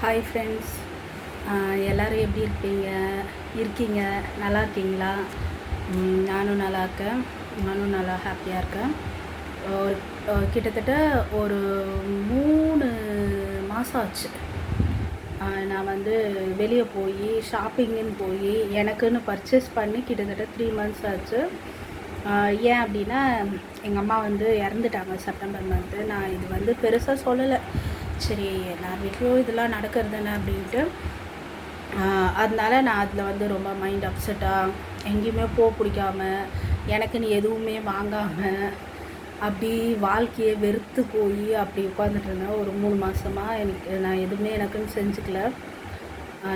Hi friends, எல்லோரும் எப்படி இருக்கீங்க? நல்லா இருக்கீங்களா? நானும் நல்லா இருக்கேன். நானும் நல்லா ஹாப்பியாக இருக்கேன். கிட்டத்தட்ட ஒரு 3 மாதம் ஆச்சு. நான் வந்து வெளியே போய் ஷாப்பிங்குன்னு போய் எனக்குன்னு பர்ச்சேஸ் பண்ணி கிட்டத்தட்ட 3 மந்த்ஸ் ஆச்சு. ஏன் அப்படின்னா, எங்கள் அம்மா வந்து இறந்துட்டாங்க செப்டம்பர் மந்த்து. நான் இது வந்து பெருசாக சொல்லலை. சரி, எல்லார் வீட்லேயும் இதெல்லாம் நடக்கிறது தானே அப்படின்ட்டு. அதனால நான் அதில் வந்து ரொம்ப மைண்ட் அப்செட்டாக, எங்கேயுமே பிடிக்காம, எனக்குன்னு எதுவுமே வாங்காமல், அப்படி வாழ்க்கையை வெறுத்து போய் அப்படி உட்காந்துட்டு இருந்தேன். ஒரு 3 மாதமாக நான் எதுவுமே எனக்குன்னு செஞ்சுக்கல.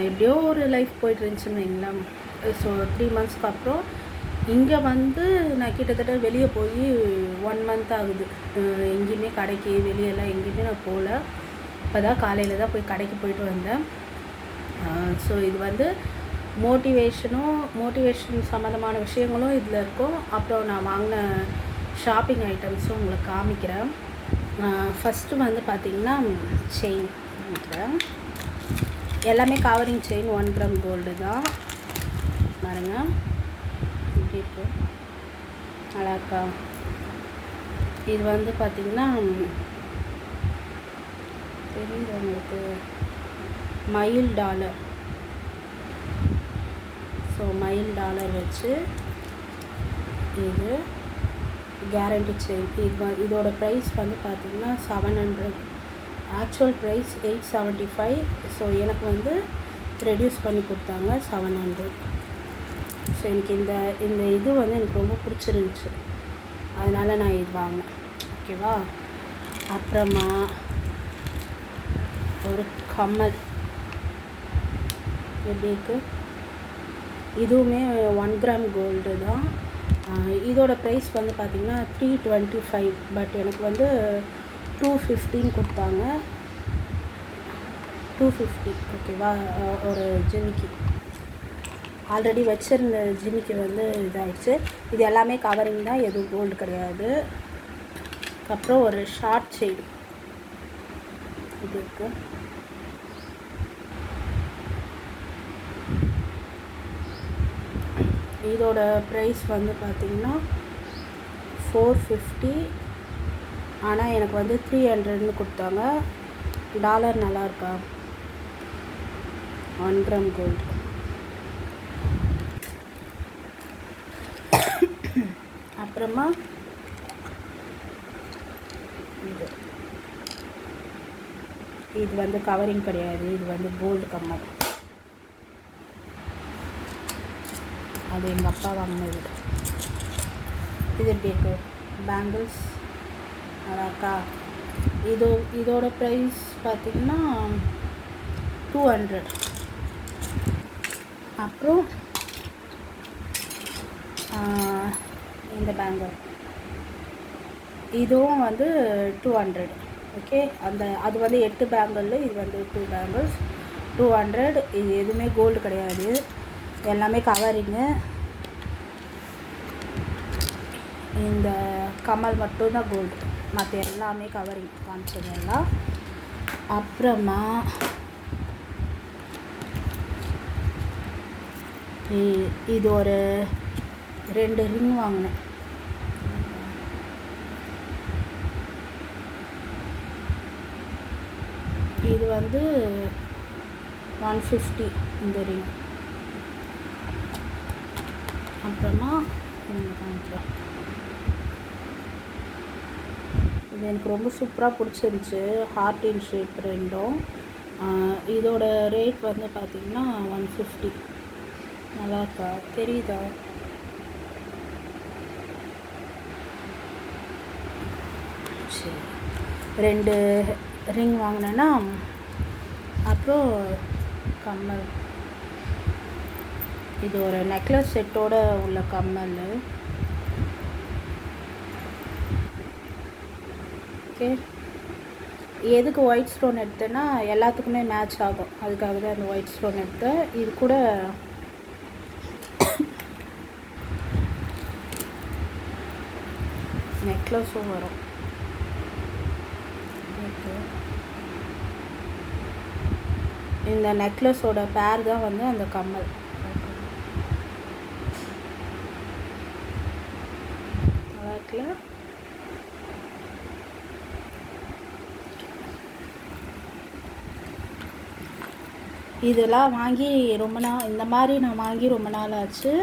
எப்படியோ ஒரு லைஃப் போய்ட்டு இருந்துச்சுன்னு வைங்களேன். ஸோ 3 மந்த்ஸ்க்கு அப்புறம் இங்கே வந்து நான் கிட்டத்தட்ட வெளியே போய் 1 மந்த் ஆகுது. எங்கேயுமே கடைக்கு வெளியெல்லாம் எங்கேயுமே நான் போகல. இப்போ தான் காலையில் தான் போய் கடைக்கு போயிட்டு வந்தேன். ஸோ இது வந்து மோட்டிவேஷன் சம்மந்தமான விஷயங்களும் இதில் இருக்கும். அப்புறம் நான் வாங்கின ஷாப்பிங் ஐட்டம்ஸும் உங்களுக்கு காமிக்கிறேன். ஃபஸ்ட்டு வந்து பார்த்திங்கன்னா செயின் காமிக்கிறேன். எல்லாமே கவரிங் செயின் 1 கிராம் கோல்டு தான். பாருங்க இப்படி இருக்கு, நல்லா இருக்கா? இது வந்து பார்த்திங்கன்னா தெரியுது உங்களுக்கு, மயில் டாலர். ஸோ மயில் டாலர் வச்சு இது கேரண்டி செயின். இதோட ப்ரைஸ் வந்து பார்த்திங்கன்னா 700. Actual price 875. ஸோ எனக்கு வந்து ரெடியூஸ் பண்ணி கொடுத்தாங்க 700. ஸோ எனக்கு இந்த இது வந்து எனக்கு ரொம்ப பிடிச்சிருந்துச்சு, அதனால் நான் இது வாங்கினேன். ஓகேவா? அப்புறமா ஒரு கம்மல் எப்படி இருக்குது, இதுவுமே 1 கிராம் கோல்டு தான். இதோட ப்ரைஸ் வந்து பார்த்திங்கன்னா 325. பட் எனக்கு வந்து 215 கொடுத்தாங்க. 250. ஓகேவா? ஒரு ஜிமிக்கி ஆல்ரெடி வச்சுருந்த ஜிமிக்கி வந்து இதாகிடுச்சு. இது எல்லாமே கவரிங் தான், எதுவும் கோல்டு கிடையாது. அப்புறம் ஒரு ஷார்ட் செயின் இது இருக்குது. இதோட ப்ரைஸ் வந்து பார்த்திங்கன்னா 450. ஆனால் எனக்கு வந்து 300ன்னு கொடுத்தாங்க. டாலர் நல்லா இருக்கா? 1 கிராம் கோல்டு. அப்புறமா இது வந்து கவரிங் கிடையாது, இது வந்து கோல்டு கம்மல். அது எங்கள் அப்பா வாங்கினது. இது எப்படி இருக்குது? பேங்கிள்ஸ் நல்லா இருக்கா? இதோட ப்ரைஸ் பார்த்திங்கன்னா 200. அப்புறம் இந்த பேங்கிள் இதுவும் வந்து 200. ஓகே, அது வந்து 8 பேங்கிள், இது வந்து 2 பேங்கிள்ஸ் 200. இது எதுவுமே கோல்டு கிடையாது, எல்லாமே கவரிங்கு. இந்த கமல் மட்டும்தான் கோல்டு, மற்ற எல்லாமே கவரிங் காமிச்சது எல்லாம். அப்புறமா இது ஒரு 2 ரிங் வாங்கினேன். இது வந்து 150 இந்த ரிங். அப்புறமா இது எனக்கு ரொம்ப சூப்பராக பிடிச்சிருந்துச்சு, ஹார்ட் இன் ஷேப் ரெண்டும். இதோட ரேட் வந்து பார்த்திங்கன்னா 150. நல்லா இருக்கா? தெரியுதா? சரி, 2 ரிங் வாங்கினேன்னா. அப்புறம் கம்மல், இது ஒரு நெக்லஸ் செட்டோடு உள்ள கம்மல். ஓகே, எதுக்கு ஒயிட் ஸ்டோன் எடுத்தேன்னா எல்லாத்துக்குமே மேட்ச் ஆகும், அதுக்காக தான் அந்த ஒயிட் ஸ்டோன் எடுத்தேன். இது கூட நெக்லஸும் வரும். ஓகே, இந்த நெக்லஸோட பேர் தான் வந்து அந்த கம்மல். நல்லா இருக்குல்ல? இதெல்லாம் வாங்கி ரொம்ப நாள், இந்த மாதிரி நான் வாங்கி ரொம்ப நாள் ஆச்சு.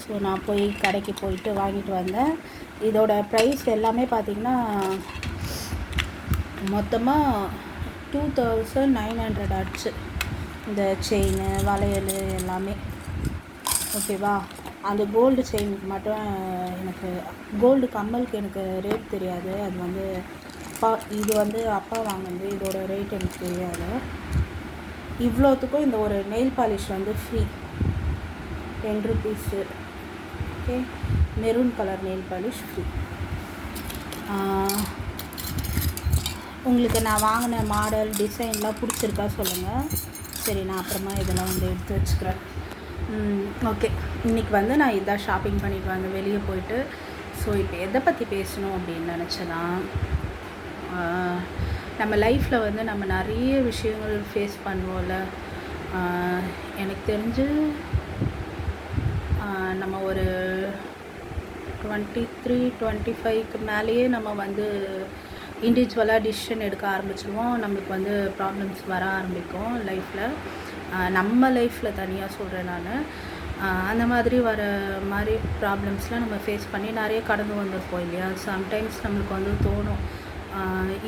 ஸோ நான் போய் கடைக்கு போயிட்டு வாங்கிட்டு வந்தேன். இதோட ப்ரைஸ் எல்லாமே பார்த்திங்கன்னா மொத்தமாக 2900 ஆச்சு. இந்த செயின், வளையல் எல்லாமே. ஓகேவா? அந்த கோல்டு செயினுக்கு மட்டும் எனக்கு, கோல்டு கம்மலுக்கு எனக்கு ரேட் தெரியாது. அது வந்து அப்பா, இது வந்து அப்பா வாங்கினது. இதோட ரேட் எனக்கு தெரியாது. இவ்வளோத்துக்கும் இந்த ஒரு நெயில் பாலிஷ் வந்து free, 10 rupees. Okay, maroon colour nail polish free. உங்களுக்கு நான் வாங்கின மாடல் டிசைன்லாம் பிடிச்சிருக்கா சொல்லுங்கள். சரி, நான் அப்புறமா இதெல்லாம் வந்து எடுத்து வச்சுக்கிறேன். ஓகே, இன்றைக்கி வந்து நான் இதான் ஷாப்பிங் பண்ணிட்டு வந்தேன் வெளியே போயிட்டு. ஸோ இப்போ எதை பற்றி பேசணும் அப்படின்னு நினச்சேன்னா, நம்ம லைஃப்பில் வந்து நம்ம நிறைய விஷயங்கள் ஃபேஸ் பண்ணுவோம்ல. எனக்கு தெரிஞ்சு நம்ம ஒரு 23-25க்கு மேலேயே நம்ம வந்து இண்டிவிஜுவலாக டிசிஷன் எடுக்க ஆரம்பிச்சிடுவோம். நம்மளுக்கு வந்து ப்ராப்ளம்ஸ் வர ஆரம்பிக்கும் லைஃப்பில். நம்ம லைஃப்பில் தனியாக சொல்கிறேன் நான். அந்த மாதிரி வர மாதிரி ப்ராப்ளம்ஸ்லாம் நம்ம ஃபேஸ் பண்ணி நிறைய கடந்து வந்திருப்போம் இல்லையா? சம்டைம்ஸ் நம்மளுக்கு வந்து தோணும்,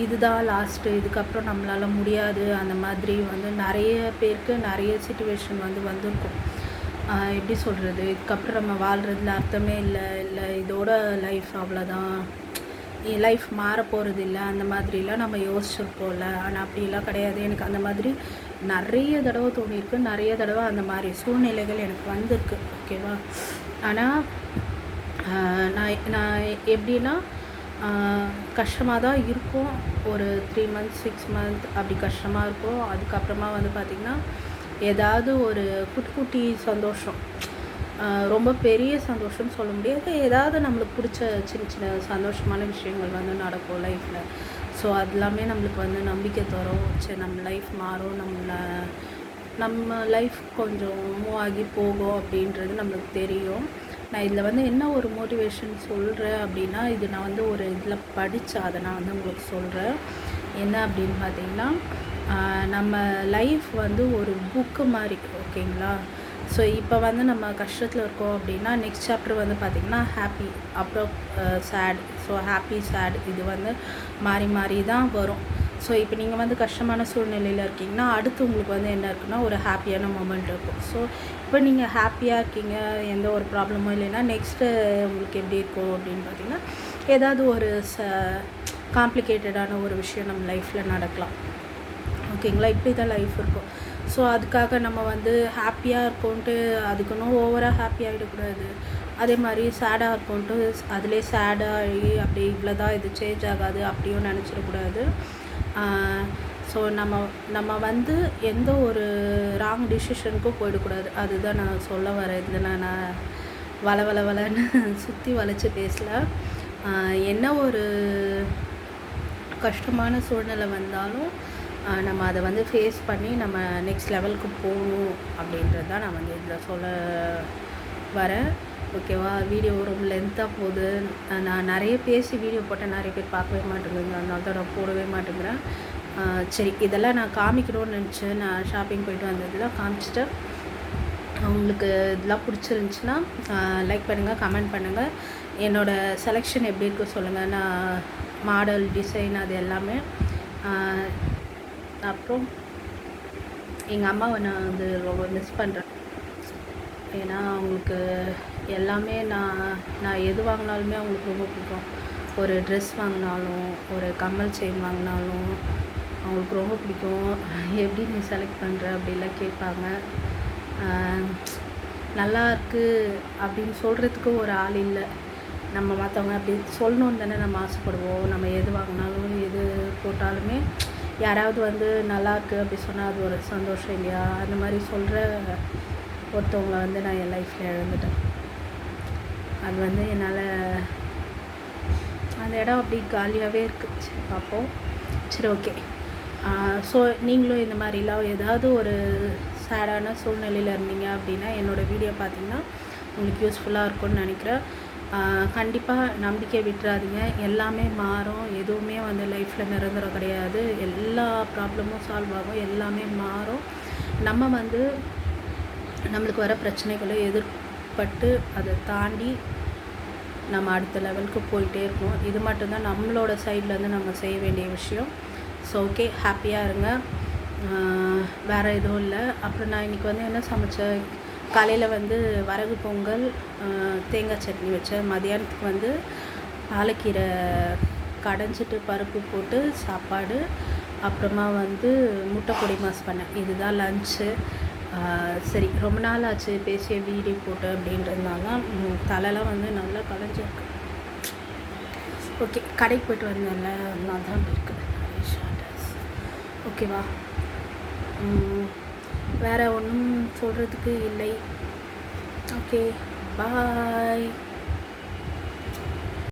இதுதான் லாஸ்ட்டு, இதுக்கப்புறம் நம்மளால் முடியாது. அந்த மாதிரி வந்து நிறைய பேருக்கு நிறைய சிச்சுவேஷன் வந்து வந்திருக்கும். எப்படி சொல்கிறது, இதுக்கப்புறம் நம்ம வாழ்கிறதுல அர்த்தமே இல்லை, இதோட லைஃப் அவ்வளோதான், லைஃப் மாற போகிறது இல்லை, அந்த மாதிரிலாம் நம்ம யோசிச்சிருப்போம்ல. ஆனால் அப்படிலாம் கிடையாது. எனக்கு அந்த மாதிரி நிறைய தடவை தோணியிருக்கு. நிறைய தடவை அந்த மாதிரி சூழ்நிலைகள் எனக்கு வந்திருக்கு. ஓகேவா? ஆனால் நான் எப்படின்னா, கஷ்டமாக தான் இருக்கும். ஒரு 3 months 6 months அப்படி கஷ்டமாக இருக்கும். அதுக்கப்புறமா வந்து பார்த்திங்கன்னா ஏதாவது ஒரு குட்டி குட்டி சந்தோஷம், ரொம்ப பெரிய சந்தோஷம்னு சொல்ல முடியாது, ஏதாவது நம்மளுக்கு பிடிச்ச சின்ன சின்ன சந்தோஷமான விஷயங்கள் வந்து நடக்கும் லைஃப்பில். ஸோ அது எல்லாமே நம்மளுக்கு வந்து நம்பிக்கை தரும். சரி, நம்ம லைஃப் மாறும், நம்ம லைஃப் கொஞ்சம் மூவ் ஆகி போகும் அப்படின்றது நம்மளுக்கு தெரியும். நான் இதில் வந்து என்ன ஒரு மோட்டிவேஷன் சொல்கிறேன் அப்படின்னா, இது நான் வந்து ஒரு இதில் படித்தேன், அதை நான் வந்து உங்களுக்கு சொல்கிறேன். என்ன அப்படின்னு பார்த்தீங்கன்னா, நம்ம லைஃப் வந்து ஒரு புக்கு மாதிரி. ஓகேங்களா? ஸோ இப்போ வந்து நம்ம கஷ்டத்தில் இருக்கோம் அப்படின்னா, நெக்ஸ்ட் சாப்டர் வந்து பார்த்திங்கன்னா ஹாப்பி, அப்புறம் சேட். ஸோ ஹாப்பி, சேட் இது வந்து மாறி மாறி தான் வரும். ஸோ இப்போ நீங்கள் வந்து கஷ்டமான சூழ்நிலையில் இருக்கீங்கன்னா, அடுத்து உங்களுக்கு வந்து என்ன இருக்குன்னா, ஒரு ஹாப்பியான மொமெண்ட் இருக்கும். ஸோ இப்போ நீங்கள் ஹாப்பியாக இருக்கீங்க, எந்த ஒரு ப்ராப்ளமும் இல்லைன்னா, நெக்ஸ்ட்டு உங்களுக்கு எப்படி இருக்கும் அப்படின்னு பார்த்திங்கன்னா, ஏதாவது ஒரு காம்ப்ளிகேட்டடான ஒரு விஷயம் நம்ம லைஃப்பில் நடக்கலாம். ஓகேங்களா? இப்படி தான் லைஃப் இருக்கும். ஸோ அதுக்காக நம்ம வந்து ஹாப்பியாக இருக்கோன்ட்டு அதுக்குன்னு ஓவராக ஹாப்பி ஆகிடக்கூடாது. அதே மாதிரி சேடாக இருக்கோன்ட்டு அதிலே சேடாகி அப்படி இவ்வளோ தான், இது சேஞ்ச் ஆகாது அப்படியும் நினச்சிடக்கூடாது. ஸோ நம்ம வந்து எந்த ஒரு ராங் டிசிஷனுக்கும் போயிடக்கூடாது. அதுதான் நான் சொல்ல வரேன். இதில் நான் வளன்னு சுற்றி வளைச்சி பேசல. என்ன ஒரு கஷ்டமான சூழ்நிலை வந்தாலும் நம்ம அதை வந்து ஃபேஸ் பண்ணி நம்ம நெக்ஸ்ட் லெவலுக்கு போகணும் அப்படின்றது தான் நான் வந்து இதில் சொல்ல வரேன். ஓகேவா? வீடியோ ரொம்ப லென்த்தாக போகுது. நான் நிறைய பேசி வீடியோ போட்டேன், நிறைய பேர் பார்க்கவே மாட்டேங்குது, அதனால தான் நான் போடவே மாட்டேங்கிறேன். சரி, இதெல்லாம் நான் காமிக்கணும்னு நினச்சேன். நான் ஷாப்பிங் போயிட்டு வந்ததெல்லாம் காமிச்சிட்டு, உங்களுக்கு இதெல்லாம் பிடிச்சிருந்துச்சின்னா லைக் பண்ணுங்கள், கமெண்ட் பண்ணுங்கள். என்னோடய செலெக்ஷன் எப்படி இருக்குது சொல்லுங்கள். நான் மாடல், டிசைன் அது எல்லாமே. அப்புறம் எங்கள் அம்மாவை நான் வந்து ரொம்ப மிஸ் பண்ணுறேன். ஏன்னா அவங்களுக்கு எல்லாமே நான் எது வாங்கினாலுமே அவங்களுக்கு ரொம்ப பிடிக்கும். ஒரு ட்ரெஸ் வாங்கினாலும், ஒரு கம்மல் செயின் வாங்கினாலும் அவங்களுக்கு ரொம்ப பிடிக்கும். எப்படி நீ செலக்ட் பண்ணுற அப்படிலாம் கேட்பாங்க. நல்லா இருக்குது அப்படின்னு சொல்கிறதுக்கு ஒரு ஆள் இல்லை. நம்ம மற்றவங்க அப்படி சொல்லணுன்னு தானே நம்ம ஆசைப்படுவோம். நம்ம எது வாங்கினாலும் எது போட்டாலுமே யாராவது வந்து நல்லாயிருக்கு அப்படி சொன்னால் அது ஒரு சந்தோஷம் இல்லையா? அந்த மாதிரி சொல்கிற ஒருத்தவங்களை வந்து நான் என் லைஃப்பில் இழந்துட்டேன். அது வந்து என்னால் அந்த இடம் அப்படி காலியாகவே இருக்குது. சரி, பார்ப்போம். சரி, ஓகே. ஸோ நீங்களும் இந்த மாதிரிலாம் ஏதாவது ஒரு சேடான சூழ்நிலையில் இருந்தீங்க அப்படின்னா என்னோடய வீடியோ பார்த்திங்கன்னா உங்களுக்கு யூஸ்ஃபுல்லாக இருக்கும்னு நினைக்கிறேன். கண்டிப்பாக நம்பிக்கை விட்டுறாதீங்க. எல்லாமே மாறும். எதுவுமே வந்து லைஃப்பில் நிரந்தரம் கிடையாது. எல்லா ப்ராப்ளமும் சால்வ் ஆகும். எல்லாமே மாறும். நம்ம வந்து நம்மளுக்கு வர பிரச்சனைகளை எதிர்பட்டு அதை தாண்டி நம்ம அடுத்த லெவலுக்கு போயிட்டே இருக்கணும். இது மட்டும்தான் நம்மளோட சைட்லேருந்து நம்ம செய்ய வேண்டிய விஷயம். ஸோ ஓகே, ஹாப்பியாக இருங்க. வேறு எதுவும் இல்லை. அப்புறம் நான் இன்றைக்கி வந்து என்ன சமைச்சேன், காலையில் வந்து வரகு பொங்கல், தேங்காய் சட்னி வச்சேன். மதியானத்துக்கு வந்து பாலக்கீரை கடைஞ்சிட்டு பருப்பு போட்டு சாப்பாடு, அப்புறமா வந்து முட்டை பொடி மாஸ் பண்ணேன். இதுதான் லன்ச்சு. சரி, ரொம்ப நாள் ஆச்சு பேசிய வீடியோ போட்டு அப்படின்றதுனால தலைலாம் வந்து நல்லா கலைஞ்சிருக்கு. ஓகே, கடைக்கு போய்ட்டு வந்தேன்ல, அதனால தான் அப்படி இருக்குது. ஓகேவா? வேறு ஒன்றும் சொல்கிறதுக்கு இல்லை. ஓகே, பாய்.